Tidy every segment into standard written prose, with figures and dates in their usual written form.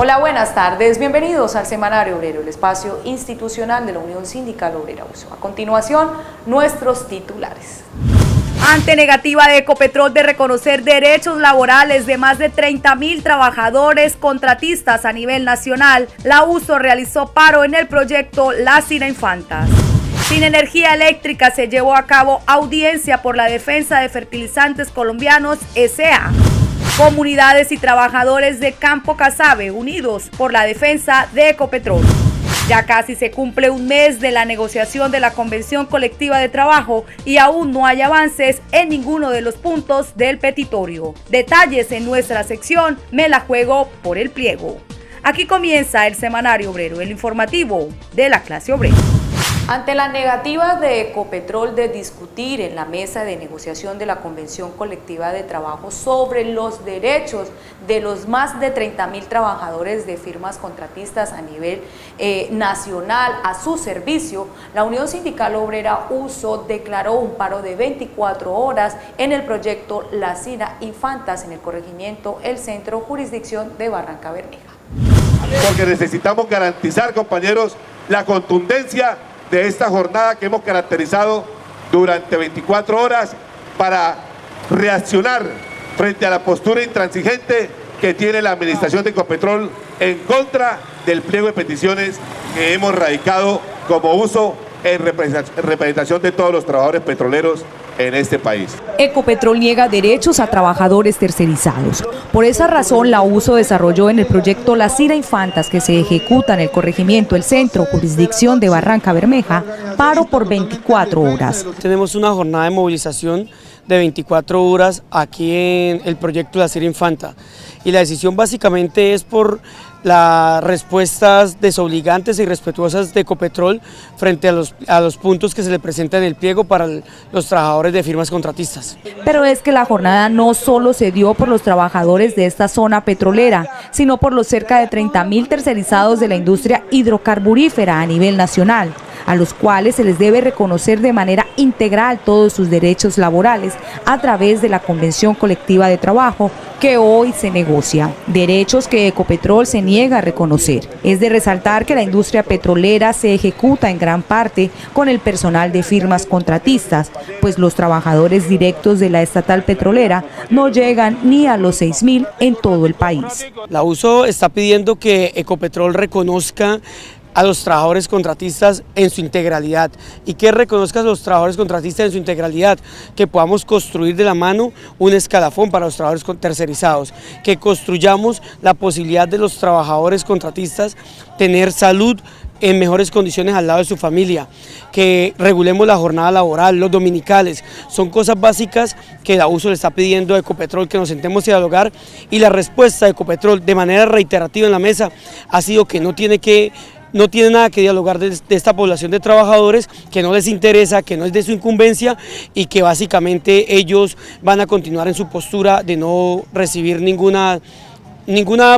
Hola, buenas tardes. Bienvenidos al Semanario Obrero, el espacio institucional de la Unión Sindical Obrera USO. A continuación, nuestros titulares. Ante negativa de Ecopetrol de reconocer derechos laborales de más de 30.000 trabajadores contratistas a nivel nacional, la USO realizó paro en el proyecto La Cira Infantas. Sin energía eléctrica se llevó a cabo audiencia por la defensa de fertilizantes colombianos S.A. Comunidades y trabajadores de Campo Casabe unidos por la defensa de Ecopetrol. Ya casi se cumple un mes de la negociación de la Convención Colectiva de Trabajo y aún no hay avances en ninguno de los puntos del petitorio. Detalles en nuestra sección Me la juego por el pliego. Aquí comienza el Semanario Obrero, el informativo de la clase obrera. Ante la negativa de Ecopetrol de discutir en la mesa de negociación de la Convención Colectiva de Trabajo sobre los derechos de los más de 30.000 trabajadores de firmas contratistas a nivel nacional a su servicio, la Unión Sindical Obrera USO declaró un paro de 24 horas en el proyecto La Cira Infantas en el corregimiento El Centro, jurisdicción de Barranca Bermeja. Porque necesitamos garantizar, compañeros, la contundencia de esta jornada que hemos caracterizado durante 24 horas para reaccionar frente a la postura intransigente que tiene la administración de Ecopetrol en contra del pliego de peticiones que hemos radicado como USO en representación de todos los trabajadores petroleros en este país. Ecopetrol niega derechos a trabajadores tercerizados. Por esa razón, la USO desarrolló en el proyecto La Cira Infantas, que se ejecuta en el corregimiento El Centro, jurisdicción de Barranca Bermeja, paro por 24 horas. Tenemos una jornada de movilización de 24 horas aquí en el proyecto La Cira Infanta. Y la decisión básicamente es por las respuestas desobligantes e irrespetuosas de Ecopetrol frente a los puntos que se le presentan en el pliego para los trabajadores de firmas contratistas. Pero es que la jornada no solo se dio por los trabajadores de esta zona petrolera, sino por los cerca de 30.000 tercerizados de la industria hidrocarburífera a nivel nacional, a los cuales se les debe reconocer de manera integral todos sus derechos laborales a través de la Convención Colectiva de Trabajo que hoy se negocia, derechos que Ecopetrol se niega a reconocer. Es de resaltar que la industria petrolera se ejecuta en gran parte con el personal de firmas contratistas, pues los trabajadores directos de la estatal petrolera no llegan ni a los 6.000 en todo el país. La USO está pidiendo que Ecopetrol reconozca a los trabajadores contratistas en su integralidad. ¿Y que reconozca a los trabajadores contratistas en su integralidad? Que podamos construir de la mano un escalafón para los trabajadores tercerizados, que construyamos la posibilidad de los trabajadores contratistas tener salud en mejores condiciones al lado de su familia, que regulemos la jornada laboral, los dominicales. Son cosas básicas que la USO le está pidiendo a Ecopetrol que nos sentemos a dialogar, y la respuesta de Ecopetrol de manera reiterativa en la mesa ha sido que no tiene nada que dialogar de esta población de trabajadores, que no les interesa, que no es de su incumbencia y que básicamente ellos van a continuar en su postura de no recibir ninguna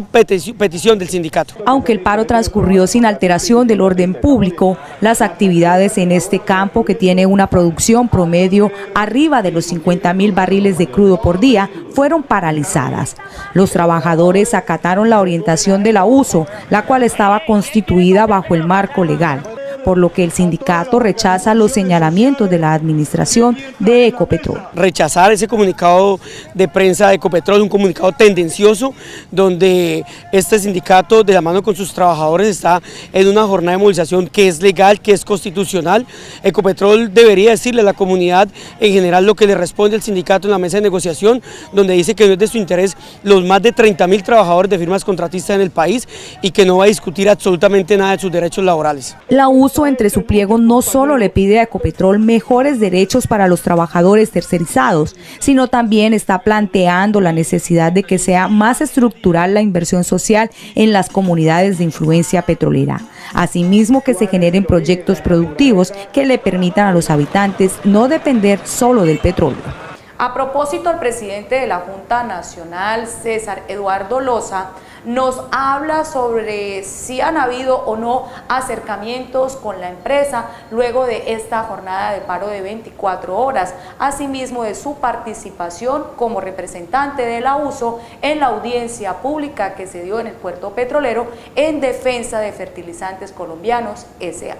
petición del sindicato. Aunque el paro transcurrió sin alteración del orden público, las actividades en este campo, que tiene una producción promedio arriba de los 50.000 barriles de crudo por día, fueron paralizadas. Los trabajadores acataron la orientación de la USO, la cual estaba constituida bajo el marco legal, por lo que el sindicato rechaza los señalamientos de la administración de Ecopetrol. Rechazar ese comunicado de prensa de Ecopetrol, un comunicado tendencioso, donde este sindicato de la mano con sus trabajadores está en una jornada de movilización que es legal, que es constitucional. Ecopetrol debería decirle a la comunidad en general lo que le responde el sindicato en la mesa de negociación, donde dice que no es de su interés los más de 30.000 trabajadores de firmas contratistas en el país y que no va a discutir absolutamente nada de sus derechos laborales. La USO, entre su pliego, no solo le pide a Ecopetrol mejores derechos para los trabajadores tercerizados, sino también está planteando la necesidad de que sea más estructural la inversión social en las comunidades de influencia petrolera. Asimismo, que se generen proyectos productivos que le permitan a los habitantes no depender solo del petróleo. A propósito, el presidente de la Junta Nacional, César Eduardo Loza, nos habla sobre si han habido o no acercamientos con la empresa luego de esta jornada de paro de 24 horas, asimismo de su participación como representante de la USO en la audiencia pública que se dio en el puerto petrolero en defensa de Fertilizantes Colombianos S.A.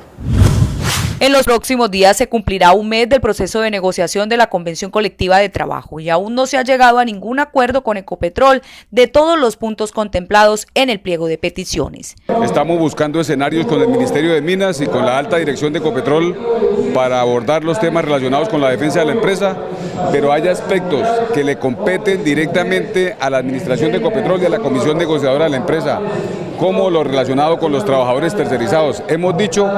En los próximos días se cumplirá un mes del proceso de negociación de la Convención Colectiva de Trabajo y aún no se ha llegado a ningún acuerdo con Ecopetrol de todos los puntos contemplados en el pliego de peticiones. Estamos buscando escenarios con el Ministerio de Minas y con la alta dirección de Ecopetrol para abordar los temas relacionados con la defensa de la empresa, pero hay aspectos que le competen directamente a la administración de Ecopetrol y a la comisión negociadora de la empresa, como lo relacionado con los trabajadores tercerizados. Hemos dicho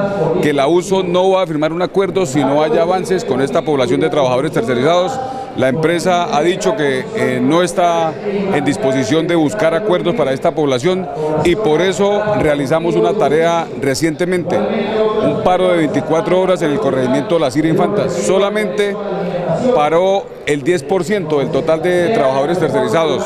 que la USO no va a firmar un acuerdo si no haya avances con esta población de trabajadores tercerizados. La empresa ha dicho que no está en disposición de buscar acuerdos para esta población y por eso realizamos una tarea recientemente, un paro de 24 horas en el corregimiento Las Cira Infantas. Solamente paró el 10% del total de trabajadores tercerizados.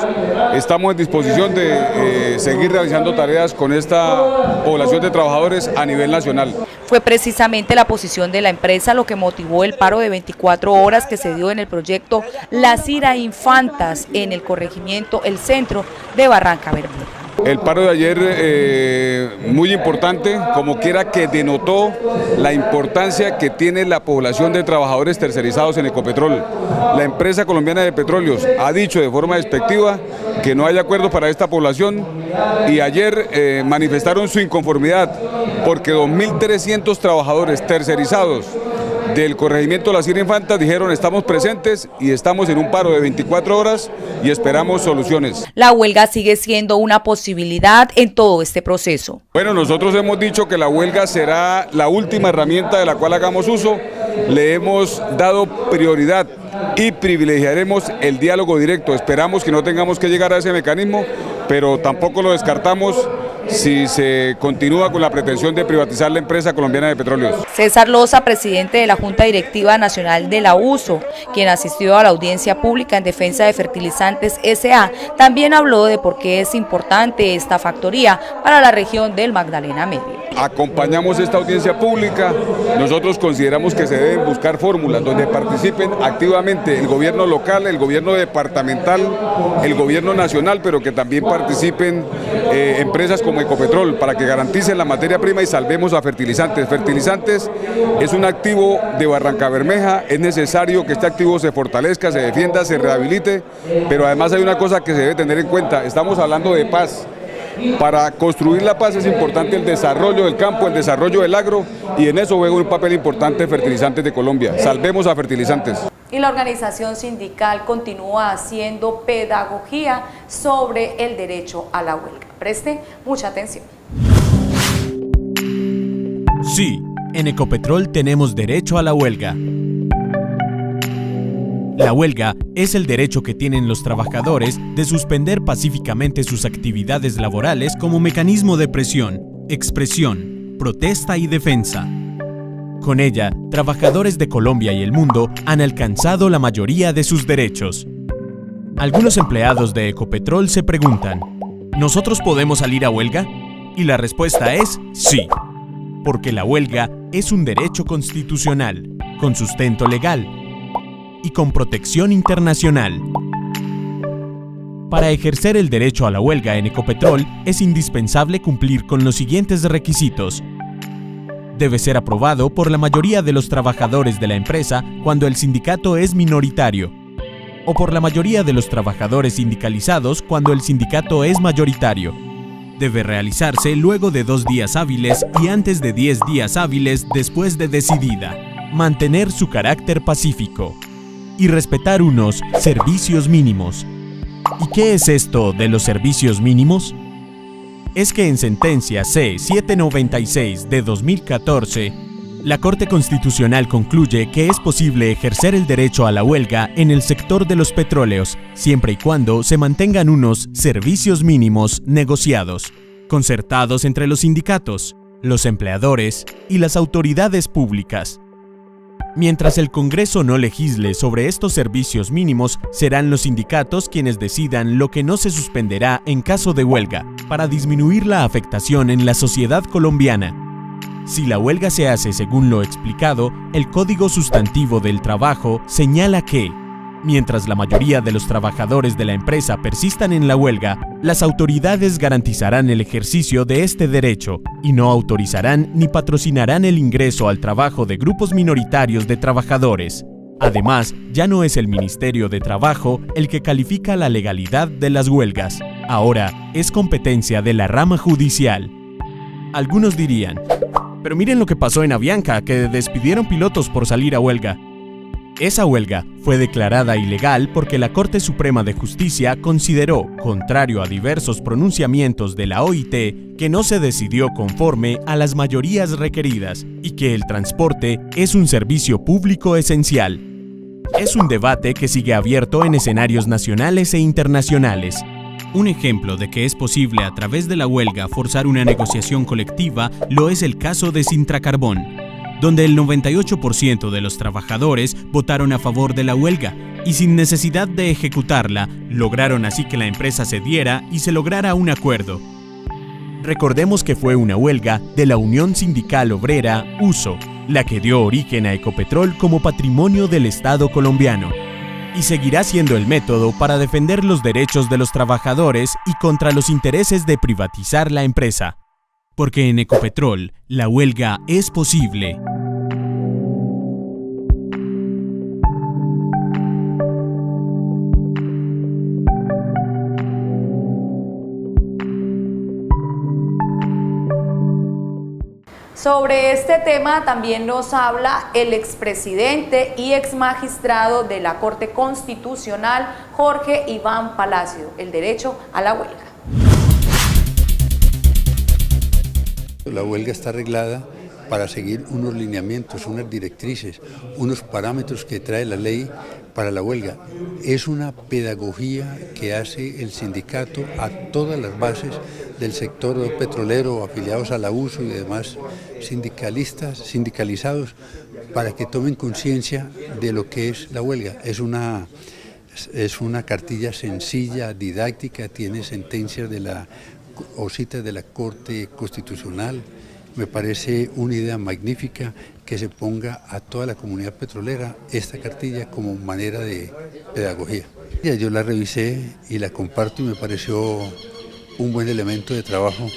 Estamos en disposición de seguir realizando tareas con esta población de trabajadores a nivel nacional. Fue precisamente la posición de la empresa lo que motivó el paro de 24 horas que se dio en el proyecto Las Cira Infantas en el corregimiento El Centro de Barranca Bermeja. El paro de ayer muy importante, como quiera que denotó la importancia que tiene la población de trabajadores tercerizados en Ecopetrol. La empresa colombiana de petróleos ha dicho de forma despectiva que no hay acuerdo para esta población y ayer manifestaron su inconformidad porque 2.300 trabajadores tercerizados del corregimiento Las Cira Infantas dijeron estamos presentes y estamos en un paro de 24 horas y esperamos soluciones. La huelga sigue siendo una posibilidad en todo este proceso. Bueno, nosotros hemos dicho que la huelga será la última herramienta de la cual hagamos uso. Le hemos dado prioridad y privilegiaremos el diálogo directo. Esperamos que no tengamos que llegar a ese mecanismo, pero tampoco lo descartamos si se continúa con la pretensión de privatizar la empresa colombiana de petróleos. César Loza, presidente de la Junta Directiva Nacional de la USO, quien asistió a la audiencia pública en defensa de Fertilizantes S.A., también habló de por qué es importante esta factoría para la región del Magdalena Medio. Acompañamos esta audiencia pública, nosotros consideramos que se deben buscar fórmulas donde participen activamente el gobierno local, el gobierno departamental, el gobierno nacional, pero que también participen empresas como Ecopetrol para que garanticen la materia prima y salvemos a Fertilizantes. Fertilizantes es un activo de Barranca Bermeja, es necesario que este activo se fortalezca, se defienda, se rehabilite, pero además hay una cosa que se debe tener en cuenta, estamos hablando de paz. Para construir la paz es importante el desarrollo del campo, el desarrollo del agro y en eso juega un papel importante Fertilizantes de Colombia. Salvemos a Fertilizantes. Y la organización sindical continúa haciendo pedagogía sobre el derecho a la huelga. Preste mucha atención. Sí, en Ecopetrol tenemos derecho a la huelga. La huelga es el derecho que tienen los trabajadores de suspender pacíficamente sus actividades laborales como mecanismo de presión, expresión, protesta y defensa. Con ella, trabajadores de Colombia y el mundo han alcanzado la mayoría de sus derechos. Algunos empleados de Ecopetrol se preguntan, ¿nosotros podemos salir a huelga? Y la respuesta es sí, porque la huelga es un derecho constitucional, con sustento legal y con protección internacional. Para ejercer el derecho a la huelga en Ecopetrol es indispensable cumplir con los siguientes requisitos. Debe ser aprobado por la mayoría de los trabajadores de la empresa cuando el sindicato es minoritario, o por la mayoría de los trabajadores sindicalizados cuando el sindicato es mayoritario. Debe realizarse luego de 2 días hábiles y antes de 10 días hábiles después de decidida. Mantener su carácter pacífico y respetar unos servicios mínimos. ¿Y qué es esto de los servicios mínimos? Es que en sentencia C-796 de 2014, la Corte Constitucional concluye que es posible ejercer el derecho a la huelga en el sector de los petróleos, siempre y cuando se mantengan unos servicios mínimos negociados, concertados entre los sindicatos, los empleadores y las autoridades públicas. Mientras el Congreso no legisle sobre estos servicios mínimos, serán los sindicatos quienes decidan lo que no se suspenderá en caso de huelga, para disminuir la afectación en la sociedad colombiana. Si la huelga se hace según lo explicado, el Código Sustantivo del Trabajo señala que, mientras la mayoría de los trabajadores de la empresa persistan en la huelga, las autoridades garantizarán el ejercicio de este derecho y no autorizarán ni patrocinarán el ingreso al trabajo de grupos minoritarios de trabajadores. Además, ya no es el Ministerio de Trabajo el que califica la legalidad de las huelgas. Ahora es competencia de la rama judicial. Algunos dirían, pero miren lo que pasó en Avianca, que despidieron pilotos por salir a huelga. Esa huelga fue declarada ilegal porque la Corte Suprema de Justicia consideró, contrario a diversos pronunciamientos de la OIT, que no se decidió conforme a las mayorías requeridas y que el transporte es un servicio público esencial. Es un debate que sigue abierto en escenarios nacionales e internacionales. Un ejemplo de que es posible a través de la huelga forzar una negociación colectiva lo es el caso de Sintracarbón, donde el 98% de los trabajadores votaron a favor de la huelga y sin necesidad de ejecutarla, lograron así que la empresa cediera y se lograra un acuerdo. Recordemos que fue una huelga de la Unión Sindical Obrera, USO, la que dio origen a Ecopetrol como patrimonio del Estado colombiano. Y seguirá siendo el método para defender los derechos de los trabajadores y contra los intereses de privatizar la empresa. Porque en Ecopetrol, la huelga es posible. Sobre este tema también nos habla el expresidente y exmagistrado de la Corte Constitucional, Jorge Iván Palacio, el derecho a la huelga. La huelga está arreglada para seguir unos lineamientos, unas directrices, unos parámetros que trae la ley para la huelga. Es una pedagogía que hace el sindicato a todas las bases del sector petrolero, afiliados a la USO y demás sindicalizados, para que tomen conciencia de lo que es la huelga. Es una cartilla sencilla, didáctica, tiene sentencias o citas de la Corte Constitucional. Me parece una idea magnífica que se ponga a toda la comunidad petrolera esta cartilla como manera de pedagogía. Yo la revisé y la comparto y me pareció un buen elemento de trabajo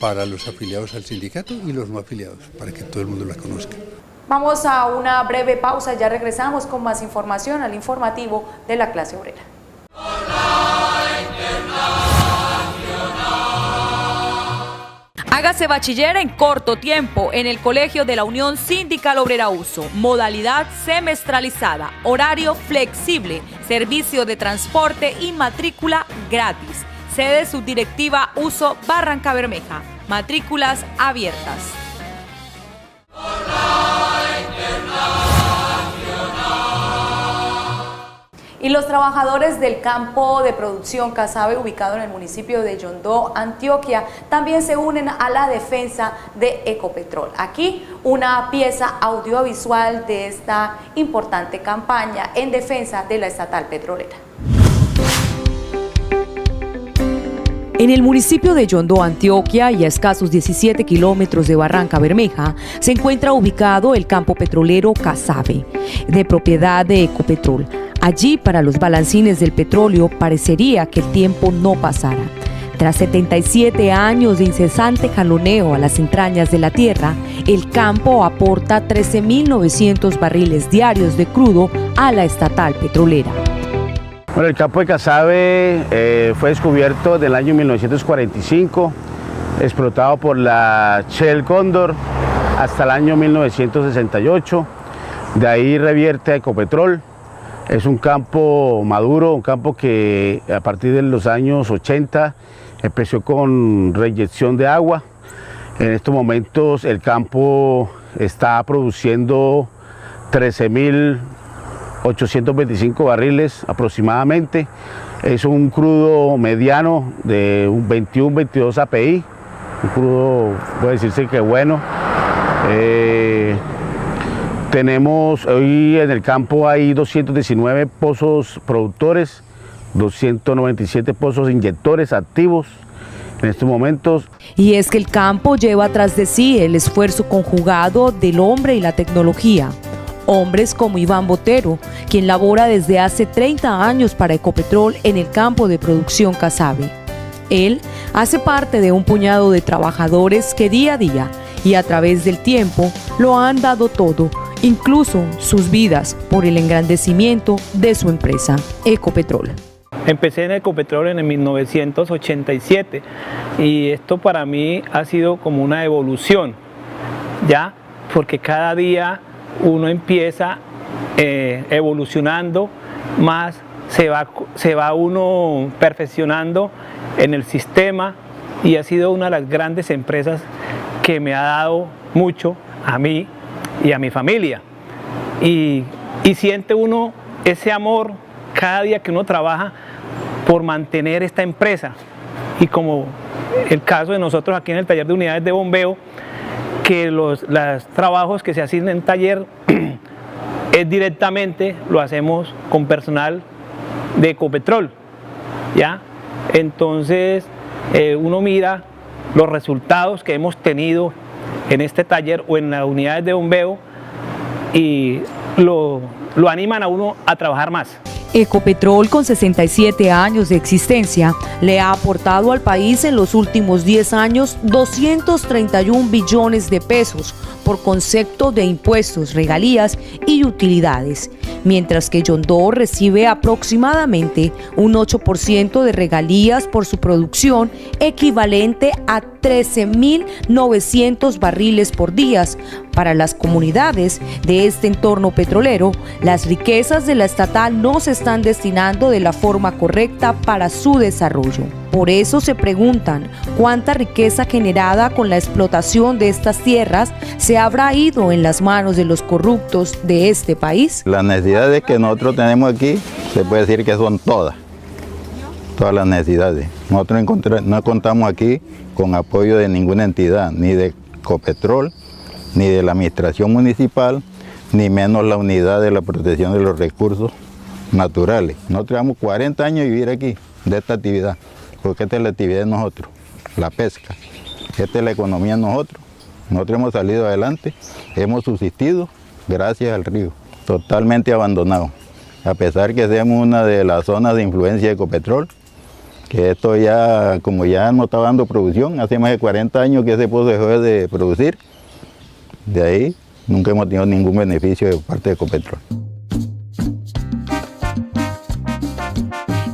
para los afiliados al sindicato y los no afiliados, para que todo el mundo la conozca. Vamos a una breve pausa, ya regresamos con más información al informativo de la clase obrera. Hágase bachiller en corto tiempo en el Colegio de la Unión Sindical Obrera USO. Modalidad semestralizada, horario flexible, servicio de transporte y matrícula gratis. Sede subdirectiva USO Barranca Bermeja. Matrículas abiertas. Y los trabajadores del campo de producción Casabe, ubicado en el municipio de Yondó, Antioquia, también se unen a la defensa de Ecopetrol. Aquí una pieza audiovisual de esta importante campaña en defensa de la estatal petrolera. En el municipio de Yondó, Antioquia, y a escasos 17 kilómetros de Barranca Bermeja, se encuentra ubicado el campo petrolero Casabe, de propiedad de Ecopetrol. Allí, para los balancines del petróleo, parecería que el tiempo no pasara. Tras 77 años de incesante jaloneo a las entrañas de la tierra, el campo aporta 13.900 barriles diarios de crudo a la estatal petrolera. Bueno, el campo de Casabe fue descubierto en el año 1945, explotado por la Shell Cóndor hasta el año 1968. De ahí revierte a Ecopetrol. Es un campo maduro, un campo que a partir de los años 80 empezó con reinyección de agua. En estos momentos el campo está produciendo 13.825 barriles aproximadamente. Es un crudo mediano de un 21-22 API, un crudo puede decirse que bueno. Tenemos, hoy en el campo hay 219 pozos productores, 297 pozos inyectores activos en estos momentos. Y es que el campo lleva tras de sí el esfuerzo conjugado del hombre y la tecnología. Hombres como Iván Botero, quien labora desde hace 30 años para Ecopetrol en el campo de producción Casabe. Él hace parte de un puñado de trabajadores que día a día y a través del tiempo lo han dado todo, incluso sus vidas, por el engrandecimiento de su empresa, Ecopetrol. Empecé en Ecopetrol en el 1987 y esto para mí ha sido como una evolución, ¿ya? Porque cada día uno empieza evolucionando más, se va uno perfeccionando en el sistema y ha sido una de las grandes empresas que me ha dado mucho a mí y a mi familia. Y siente uno ese amor cada día que uno trabaja por mantener esta empresa. Y como el caso de nosotros aquí en el taller de unidades de bombeo, que los trabajos que se asignan en taller es directamente, lo hacemos con personal de Ecopetrol, ¿ya? Entonces uno mira los resultados que hemos tenido en este taller o en las unidades de bombeo y lo animan a uno a trabajar más. Ecopetrol, con 67 años de existencia, le ha aportado al país en los últimos 10 años 231 billones de pesos por concepto de impuestos, regalías y utilidades, mientras que Yondó recibe aproximadamente un 8% de regalías por su producción, equivalente a 13.900 barriles por día. Para las comunidades de este entorno petrolero, las riquezas de la estatal no se están destinando de la forma correcta para su desarrollo. Por eso se preguntan cuánta riqueza generada con la explotación de estas tierras se habrá ido en las manos de los corruptos de este país. Las necesidades que nosotros tenemos aquí, se puede decir que son todas las necesidades. Nosotros no contamos aquí con apoyo de ninguna entidad, ni de Ecopetrol, ni de la administración municipal, ni menos la unidad de la protección de los recursos naturales. Nosotros llevamos 40 años de vivir aquí, de esta actividad, porque esta es la actividad de nosotros, la pesca. Esta es la economía de nosotros. Nosotros hemos salido adelante, hemos subsistido gracias al río, totalmente abandonado. A pesar que seamos una de las zonas de influencia de Ecopetrol, que esto ya, como ya no está dando producción, hace más de 40 años que ese pozo dejó de producir, de ahí nunca hemos tenido ningún beneficio de parte de Ecopetrol.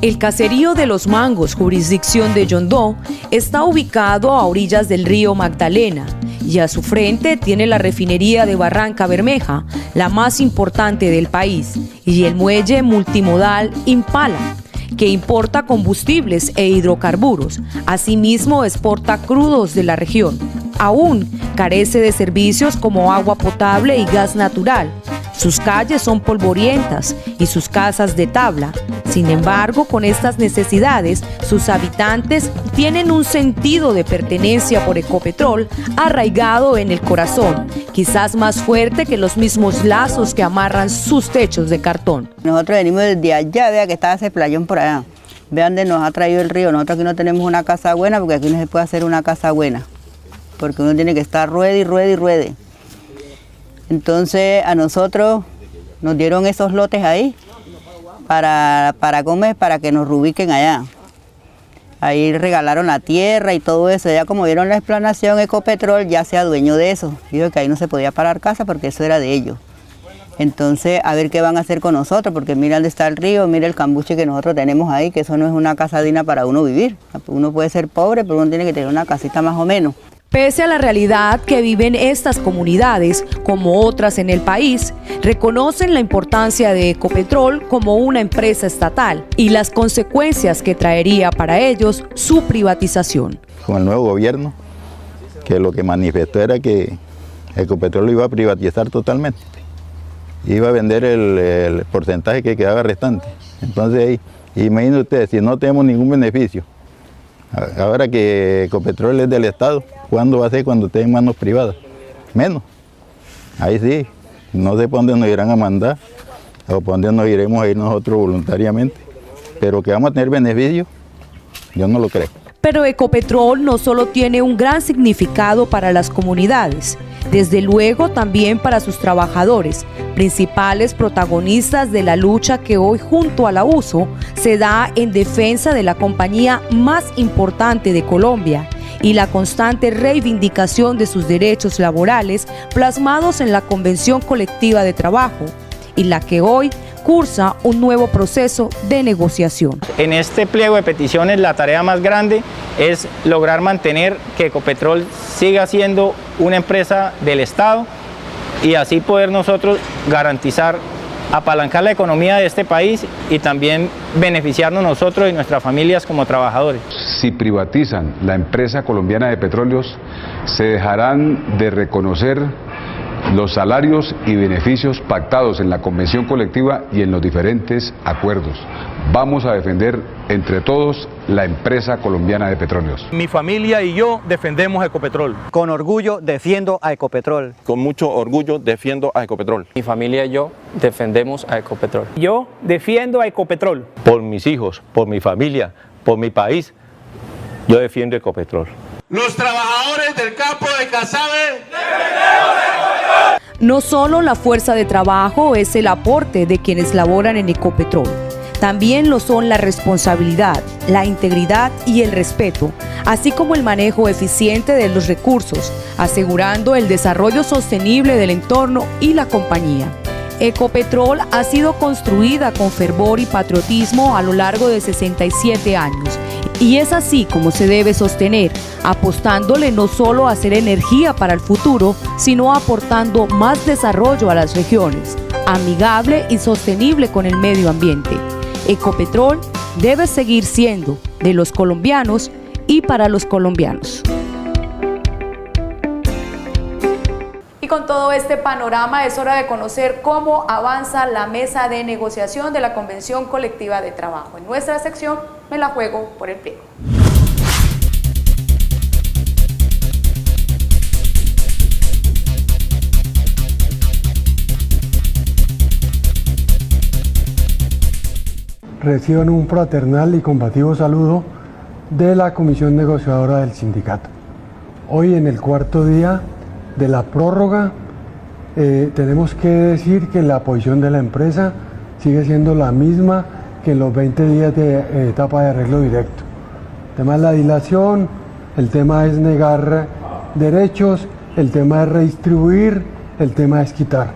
El caserío de Los Mangos, jurisdicción de Yondó, está ubicado a orillas del río Magdalena y a su frente tiene la refinería de Barranca Bermeja, la más importante del país, y el muelle multimodal Impala, que importa combustibles e hidrocarburos. Asimismo, exporta crudos de la región. Aún carece de servicios como agua potable y gas natural. Sus calles son polvorientas y sus casas de tabla. Sin embargo, con estas necesidades, sus habitantes tienen un sentido de pertenencia por Ecopetrol arraigado en el corazón, quizás más fuerte que los mismos lazos que amarran sus techos de cartón. Nosotros venimos desde allá, vea que está ese playón por allá. Vean dónde nos ha traído el río. Nosotros aquí no tenemos una casa buena porque aquí no se puede hacer una casa buena, porque uno tiene que estar ruede y ruede y ruede. Entonces a nosotros nos dieron esos lotes ahí para comer, para que nos reubiquen allá. Ahí regalaron la tierra y todo eso. Ya como vieron la explanación, Ecopetrol ya se adueñó de eso. Dijo que ahí no se podía parar casa porque eso era de ellos. Entonces, a ver qué van a hacer con nosotros, porque mira dónde está el río, mira el cambuche que nosotros tenemos ahí, que eso no es una casa digna para uno vivir. Uno puede ser pobre, pero uno tiene que tener una casita más o menos. Pese a la realidad que viven estas comunidades, como otras en el país, reconocen la importancia de Ecopetrol como una empresa estatal y las consecuencias que traería para ellos su privatización. Con el nuevo gobierno, que lo que manifestó era que Ecopetrol lo iba a privatizar totalmente. Iba a vender el porcentaje que quedaba restante. Entonces ahí, imagínense ustedes, si no tenemos ningún beneficio, ahora que Ecopetrol es del Estado, ¿cuándo va a ser cuando esté en manos privadas? Menos. Ahí sí, No sé por dónde nos irán a mandar o por dónde nos iremos a ir nosotros voluntariamente, pero que vamos a tener beneficios, yo no lo creo. Pero Ecopetrol no solo tiene un gran significado para las comunidades, desde luego también para sus trabajadores, principales protagonistas de la lucha que hoy junto a la USO se da en defensa de la compañía más importante de Colombia y la constante reivindicación de sus derechos laborales plasmados en la Convención Colectiva de Trabajo, y la que hoy cursa un nuevo proceso de negociación. En este pliego de peticiones la tarea más grande es lograr mantener que Ecopetrol siga siendo una empresa del Estado y así poder nosotros garantizar, apalancar la economía de este país y también beneficiarnos nosotros y nuestras familias como trabajadores. Si privatizan la empresa colombiana de petróleos, se dejarán de reconocer los salarios y beneficios pactados en la convención colectiva y en los diferentes acuerdos. Vamos a defender entre todos la empresa colombiana de petróleos. Mi familia y yo defendemos a Ecopetrol. Con orgullo defiendo a Ecopetrol. Con mucho orgullo defiendo a Ecopetrol. Mi familia y yo defendemos a Ecopetrol. Yo defiendo a Ecopetrol. Por mis hijos, por mi familia, por mi país, yo defiendo Ecopetrol. Los trabajadores del campo de Casabe No solo la fuerza de trabajo es el aporte de quienes laboran en Ecopetrol, también lo son la responsabilidad, la integridad y el respeto, así como el manejo eficiente de los recursos, asegurando el desarrollo sostenible del entorno y la compañía. Ecopetrol ha sido construida con fervor y patriotismo a lo largo de 67 años. Y es así como se debe sostener, apostándole no solo a hacer energía para el futuro, sino aportando más desarrollo a las regiones, amigable y sostenible con el medio ambiente. Ecopetrol debe seguir siendo de los colombianos y para los colombianos. Y con todo este panorama es hora de conocer cómo avanza la mesa de negociación de la Convención Colectiva de Trabajo. En nuestra sección Me la juego por el pliego. Reciban un fraternal y combativo saludo de la Comisión Negociadora del Sindicato. Hoy, en el cuarto día de la prórroga, tenemos que decir que la posición de la empresa sigue siendo la misma que en los 20 días de etapa de arreglo directo. El tema es la dilación, el tema es negar derechos, el tema es redistribuir, el tema es quitar.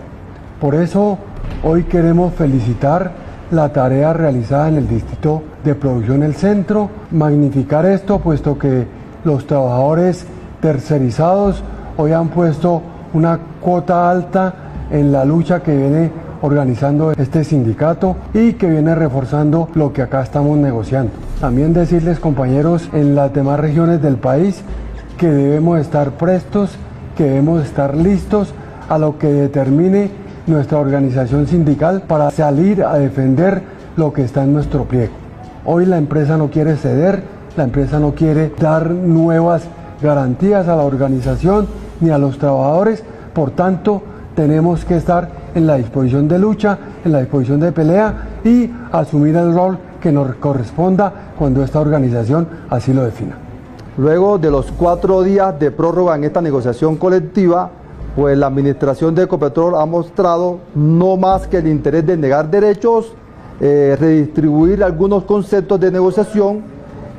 Por eso hoy queremos felicitar la tarea realizada en el Distrito de Producción El Centro, magnificar esto puesto que los trabajadores tercerizados hoy han puesto una cuota alta en la lucha que viene organizando este sindicato y que viene reforzando lo que acá estamos negociando. También decirles, compañeros, en las demás regiones del país que debemos estar prestos, que debemos estar listos a lo que determine nuestra organización sindical para salir a defender lo que está en nuestro pliego. Hoy la empresa no quiere ceder, la empresa no quiere dar nuevas garantías a la organización ni a los trabajadores, por tanto tenemos que estar en la disposición de lucha, en la disposición de pelea y asumir el rol que nos corresponda cuando esta organización así lo defina. Luego de los 4 días de prórroga en esta negociación colectiva, pues la administración de Ecopetrol ha mostrado no más que el interés de negar derechos, redistribuir algunos conceptos de negociación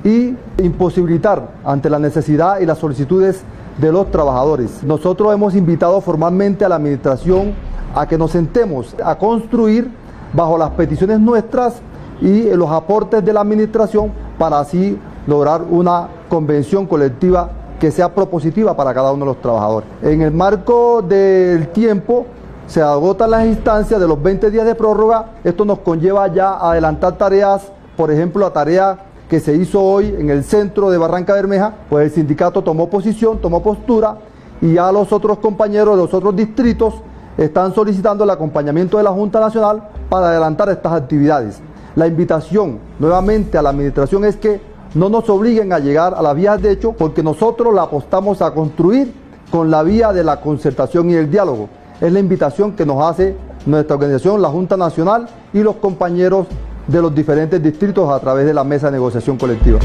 y imposibilitar ante la necesidad y las solicitudes de los trabajadores. Nosotros hemos invitado formalmente a la administración a que nos sentemos a construir bajo las peticiones nuestras y los aportes de la administración para así lograr una convención colectiva que sea propositiva para cada uno de los trabajadores. En el marco del tiempo se agotan las instancias de los 20 días de prórroga. Esto nos conlleva ya a adelantar tareas, por ejemplo la tarea que se hizo hoy en el centro de Barranca Bermeja, pues el sindicato tomó posición, tomó postura y ya los otros compañeros de los otros distritos están solicitando el acompañamiento de la Junta Nacional para adelantar estas actividades. La invitación nuevamente a la administración es que no nos obliguen a llegar a la vía de hecho porque nosotros la apostamos a construir con la vía de la concertación y el diálogo. es la invitación que nos hace nuestra organización, la Junta Nacional y los compañeros de los diferentes distritos a través de la mesa de negociación colectiva.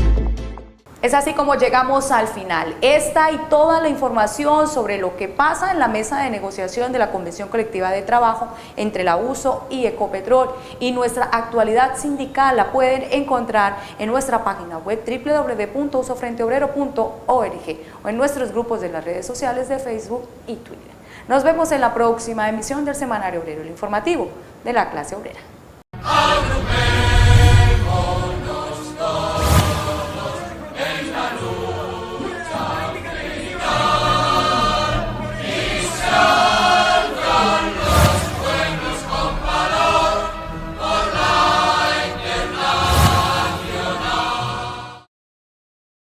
Es así como llegamos al final. Esta y toda la información sobre lo que pasa en la mesa de negociación de la Convención Colectiva de Trabajo entre la USO y Ecopetrol y nuestra actualidad sindical la pueden encontrar en nuestra página web www.usofrenteobrero.org o en nuestros grupos de las redes sociales de Facebook y Twitter. Nos vemos en la próxima emisión del Semanario Obrero, el informativo de la clase obrera.